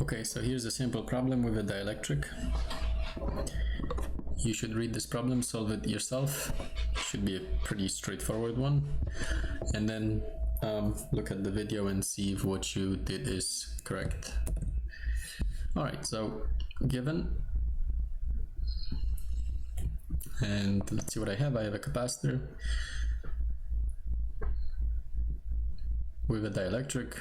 Okay, so here's a simple problem with a dielectric. You should read this problem, solve it yourself. It should be a pretty straightforward one. And then look at the video and see if what you did is correct. All right, so given, and let's see what I have. I have a capacitor with a dielectric.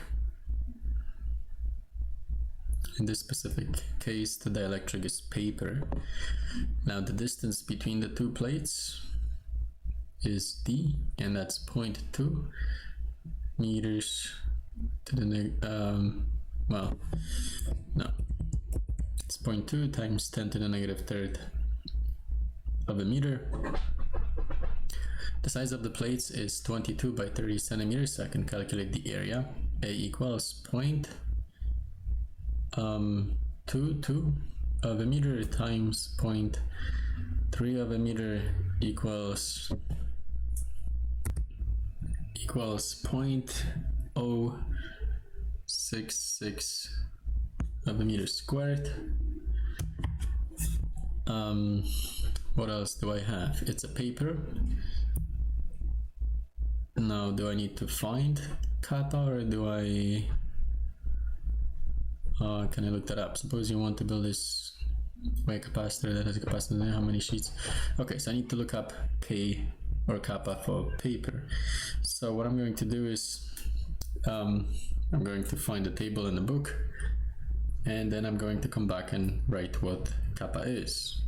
In this specific case, the dielectric is paper. Now the distance between the two plates is d, and that's 0.2 meters to the well, no, it's 0.2 times 10 to the negative third of a meter. The size of the plates is 22 by 30 centimeters, so I can calculate the area. A equals 0.22 of a meter times 0.3 of a meter equals 0.066 of a meter squared. What else do I have? It's a paper. Now, do I need to find kappa, or do I can I look that up? Suppose you want to build this way capacitor that has a capacitor. How many sheets? Okay, so I need to look up K or kappa for paper. So what I'm going to do is I'm going to find a table in the book, and then I'm going to come back and write what kappa is.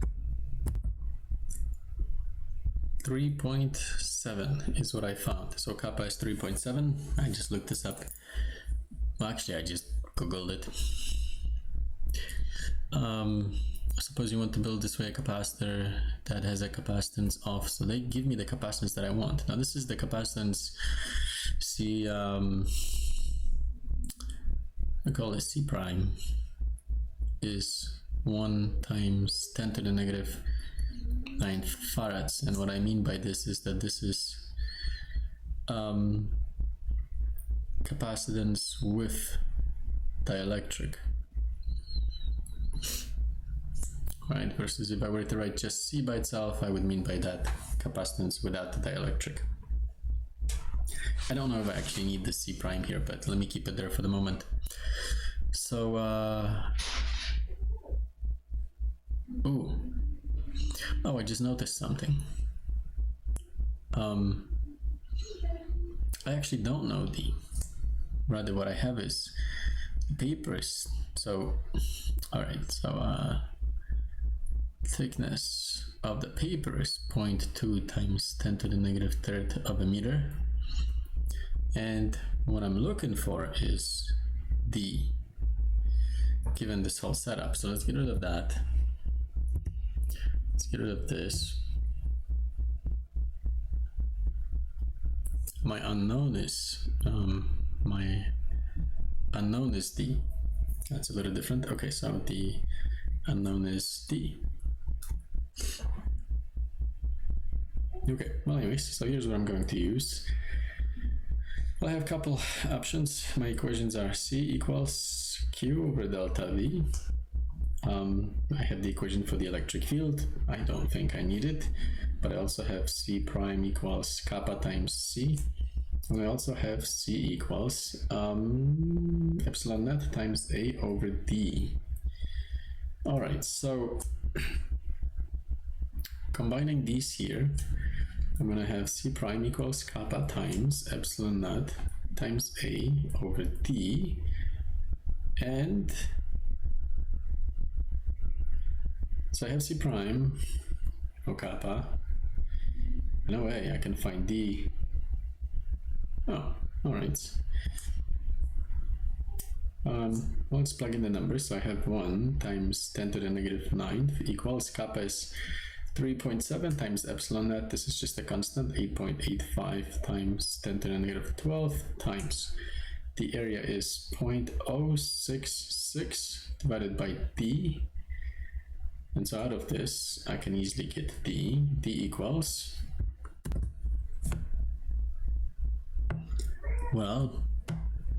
3.7 is what I found. So kappa is 3.7. I just looked this up. Well, actually, I just Googled it. Suppose you want to build this way a capacitor that has a capacitance of, so they give me the capacitance that I want. Now this is the capacitance C, I call it C prime, is 1 times 10 to the negative 9 farads. And what I mean by this is that this is capacitance with dielectric, right? Versus if I were to write just C by itself, I would mean by that capacitance without the dielectric. I don't know if I actually need the C prime here, but let me keep it there for the moment. So, oh, I just noticed something. I actually don't know D. Rather, what I have is papers. So, all right. So, thickness of the paper is 0.2 times 10 to the negative third of a meter. And what I'm looking for is D, given this whole setup. So let's get rid of that. Let's get rid of this. My unknown is D. That's a little different. Okay, so the unknown is D. Okay, well anyways, so here's what I'm going to use. Well, I have a couple options. My equations are C equals Q over delta V. I have the equation for the electric field. I don't think I need it, but I also have C prime equals kappa times C. And I also have C equals epsilon naught times A over D. All right, so combining these here, I'm going to have C prime equals kappa times epsilon naught times A over D. And so I have C prime or kappa. No way, I can find D. Oh, all right. Let's plug in the numbers. So I have 1 times 10 to the negative 9 equals kappa is 3.7 times epsilon naught. This is just a constant, 8.85 times 10 to the negative 12 times. The area is 0.066 divided by D. And so out of this, I can easily get D. D equals, well,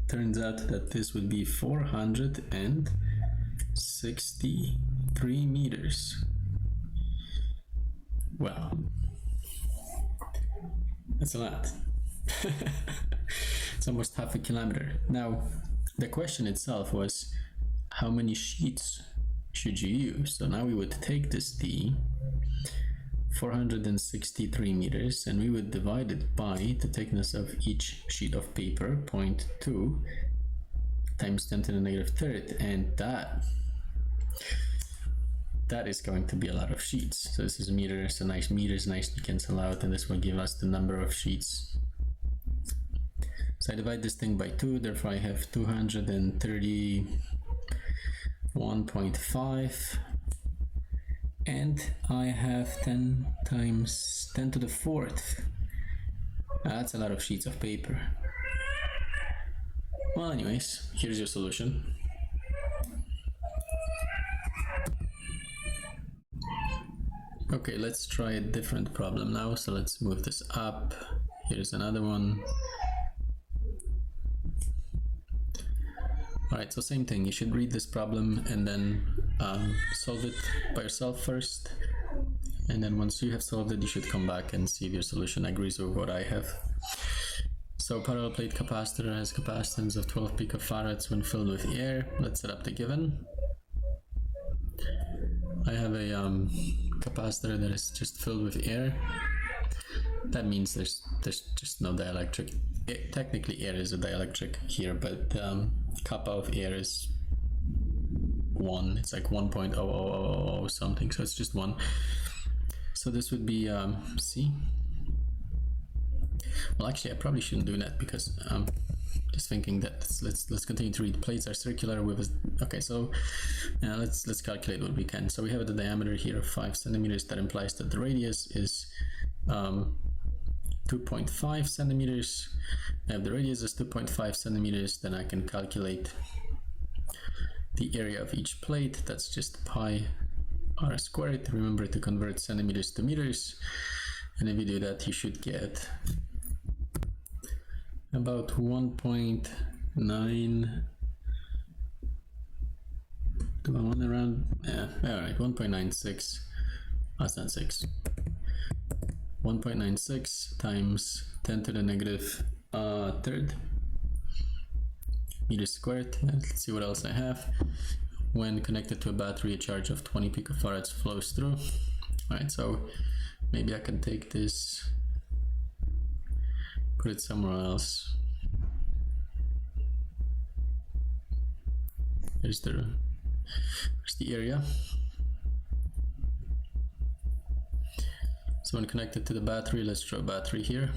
turns out that this would be 400 and 63 meters. Wow, that's a lot. It's almost half a kilometer. Now, the question itself was, how many sheets should you use? So now we would take this D, 463 meters, and we would divide it by the thickness of each sheet of paper, 0.2 times 10 to the negative third, and that is going to be a lot of sheets. So this is meters, so nice meters nicely cancel out, and this will give us the number of sheets. So I divide this thing by 2, therefore I have 231.5, and I have 10 times 10 to the 4th. That's a lot of sheets of paper. Well, anyways, here's your solution. Okay, let's try a different problem now. So let's move this up. Here's another one. Alright, so same thing. You should read this problem and then solve it by yourself first. And then once you have solved it, you should come back and see if your solution agrees with what I have. So parallel plate capacitor has capacitance of 12 picofarads when filled with air. Let's set up the given. I have a capacitor that is just filled with air. That means there's just no dielectric. Technically air is a dielectric here, but kappa of air is 1. It's like 1.0000 something, so it's just 1. So this would be C. Well, actually, I probably shouldn't do that because just thinking that let's continue to read. Plates are circular with a, okay. So let's calculate what we can. So we have the diameter here of 5 centimeters. That implies that the radius is 2.5 centimeters. Now, if the radius is 2.5 centimeters, then I can calculate the area of each plate. That's just pi r squared. Remember to convert centimeters to meters, and if you do that, you should get about 1.9, do I want around, yeah, alright, 1.96, that's not 6, 1.96 times 10 to the negative third meters squared. Let's see what else I have. When connected to a battery, a charge of 20 picofarads flows through. Alright, so maybe I can take this, put it somewhere else. There's the area. So when connected to the battery, let's draw a battery here.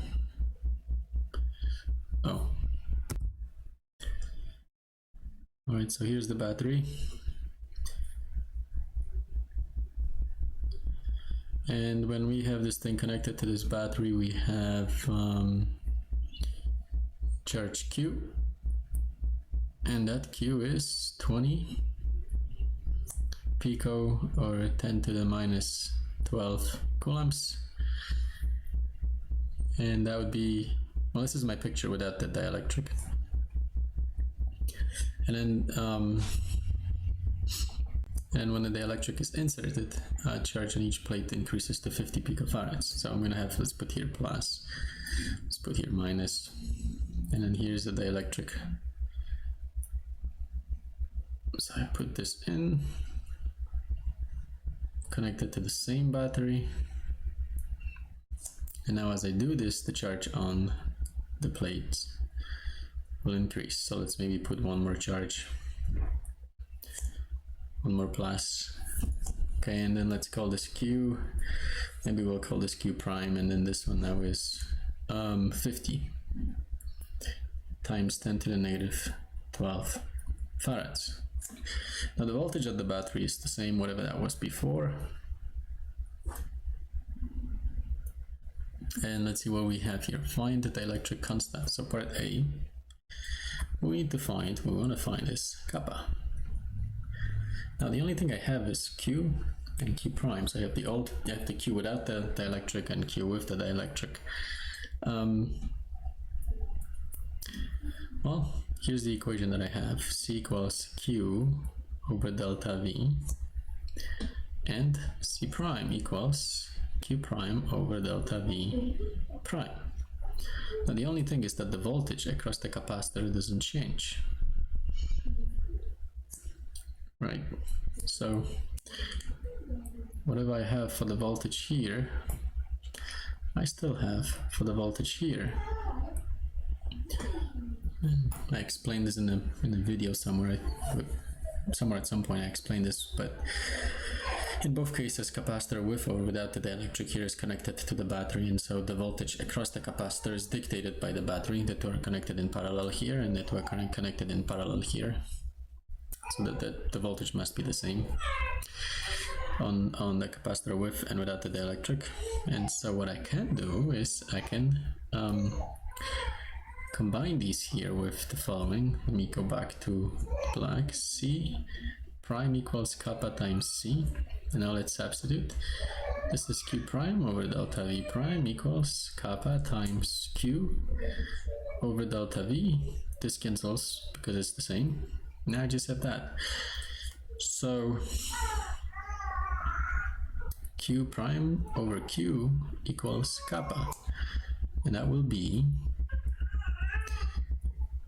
Oh. Alright, so here's the battery. And when we have this thing connected to this battery, we have charge Q, and that Q is 20 pico, or 10 to the minus 12 coulombs. And that would be, well, this is my picture without the dielectric. And then when the dielectric is inserted, charge on each plate increases to 50 picofarads. So I'm going to have, let's put here plus, let's put here minus, and then here's the dielectric. So I put this in, connected to the same battery, and now as I do this, the charge on the plates will increase. So let's maybe put one more charge, one more plus. Okay, and then let's call this Q. Maybe we'll call this Q prime, and then this one now is 50 times 10 to the negative 12 farads. Now the voltage of the battery is the same, whatever that was before. And let's see what we have here. Find the dielectric constant. So part A, we want to find is kappa. Now the only thing I have is Q and Q prime. So I have the Q without the dielectric and Q with the dielectric. Well, here's the equation that I have. C equals Q over delta V, and C prime equals Q prime over delta V prime. Now the only thing is that the voltage across the capacitor doesn't change. Right, so what do I have for the voltage here? I still have for the voltage here. I explained this in a video somewhere at some point I explained this, but in both cases capacitor with or without the dielectric here is connected to the battery, and so the voltage across the capacitor is dictated by the battery. The two are connected in parallel here, and the two are connected in parallel here, so that the voltage must be the same on the capacitor with and without the dielectric. And so what I can do is I can combine these here with the following. Let me go back to black. C prime equals kappa times C, and now let's substitute. This is Q prime over delta V prime equals kappa times Q over delta V. This cancels because it's the same. Now I just have that. So Q prime over Q equals kappa, and that will be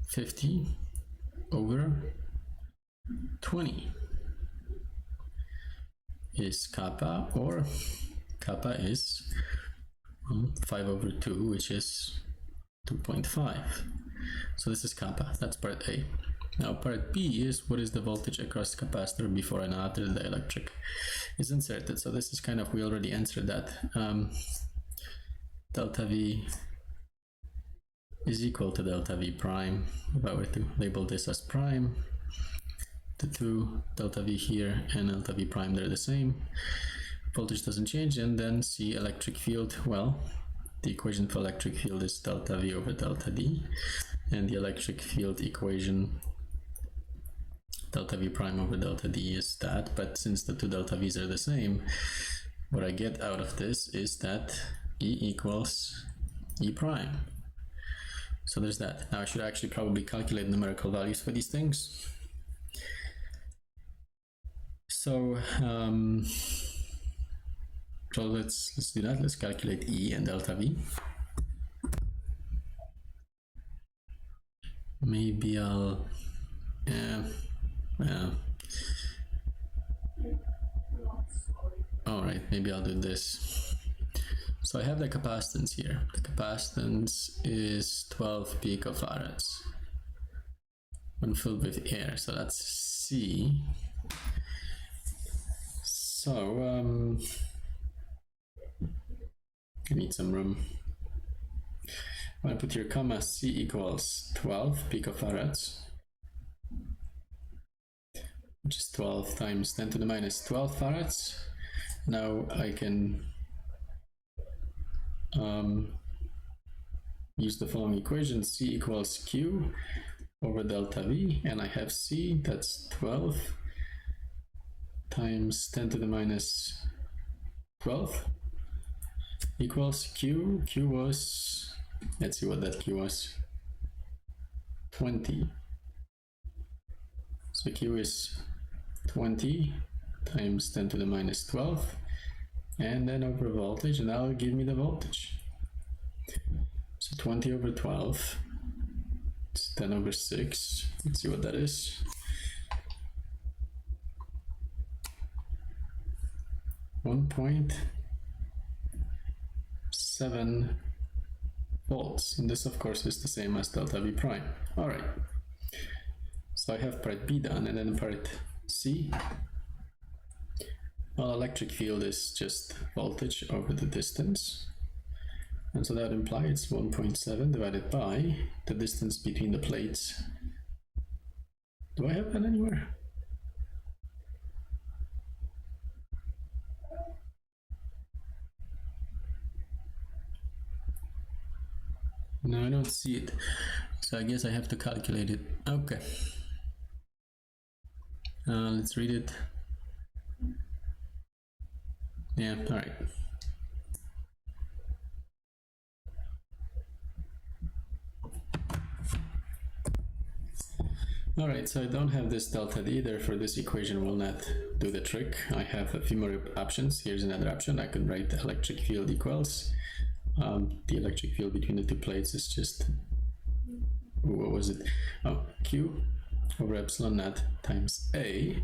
50 over 20 is kappa, or kappa is 5 over 2, which is 2.5. So this is kappa, that's part A. Now part B is what is the voltage across the capacitor before and after the dielectric is inserted. So this is kind of, we already answered that. Delta V is equal to delta V prime. If I were to label this as prime, the two delta V here and delta V prime, they're the same. Voltage doesn't change. And then C electric field, well, the equation for electric field is delta V over delta D, and the electric field equation delta V prime over delta D is that. But since the two delta V's are the same, what I get out of this is that E equals E prime. So there's that. Now I should actually probably calculate numerical values for these things. So let's do that. Let's calculate E and delta V. Maybe I'll all right, maybe I'll do this. So I have the capacitance here. The capacitance is 12 picofarads when filled with air, so that's C. So I need some room. When I put here comma, C equals 12 picofarads, which is 12 times 10 to the minus 12 farads. Now I can use the following equation. C equals Q over delta V, and I have C, that's 12 times 10 to the minus 12 equals Q. Q was, let's see what that Q was, 20. So Q is 20 times 10 to the minus 12, and then over voltage, and that will give me the voltage. So 20 over 12, it's 10 over 6. Let's see what that is. 1.7 volts, and this of course is the same as delta V prime. All right, so I have part B done, and then part C. Well, electric field is just voltage over the distance, and so that implies 1.7 divided by the distance between the plates. Do I have that anywhere? No, I don't see it, so I guess I have to calculate it. Okay, let's read it. Yeah, all right. Alright, so I don't have this delta D, therefore this equation will not do the trick. I have a few more options. Here's another option. I could write the electric field equals the electric field between the two plates is just, what was it? Oh, Q over epsilon naught times A.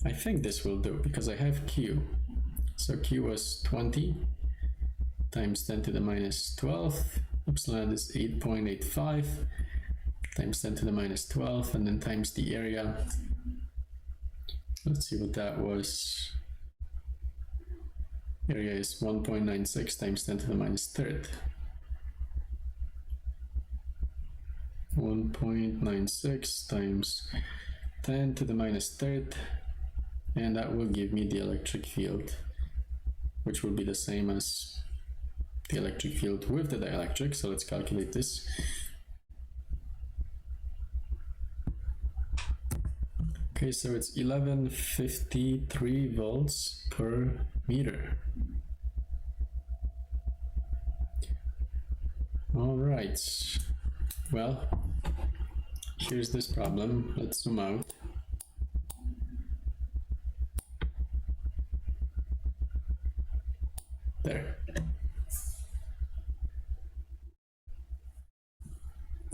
I think this will do because I have Q. So Q was 20 times 10 to the minus 12. Epsilon is 8.85 times 10 to the minus 12, and then times the area. Let's see what that was. Area is 1.96 times 10 to the minus third. 1.96 times 10 to the minus third, and that will give me the electric field, which will be the same as the electric field with the dielectric. So let's calculate this. Okay, so it's 1153 volts per meter. All right, well, here's this problem. Let's zoom out. There.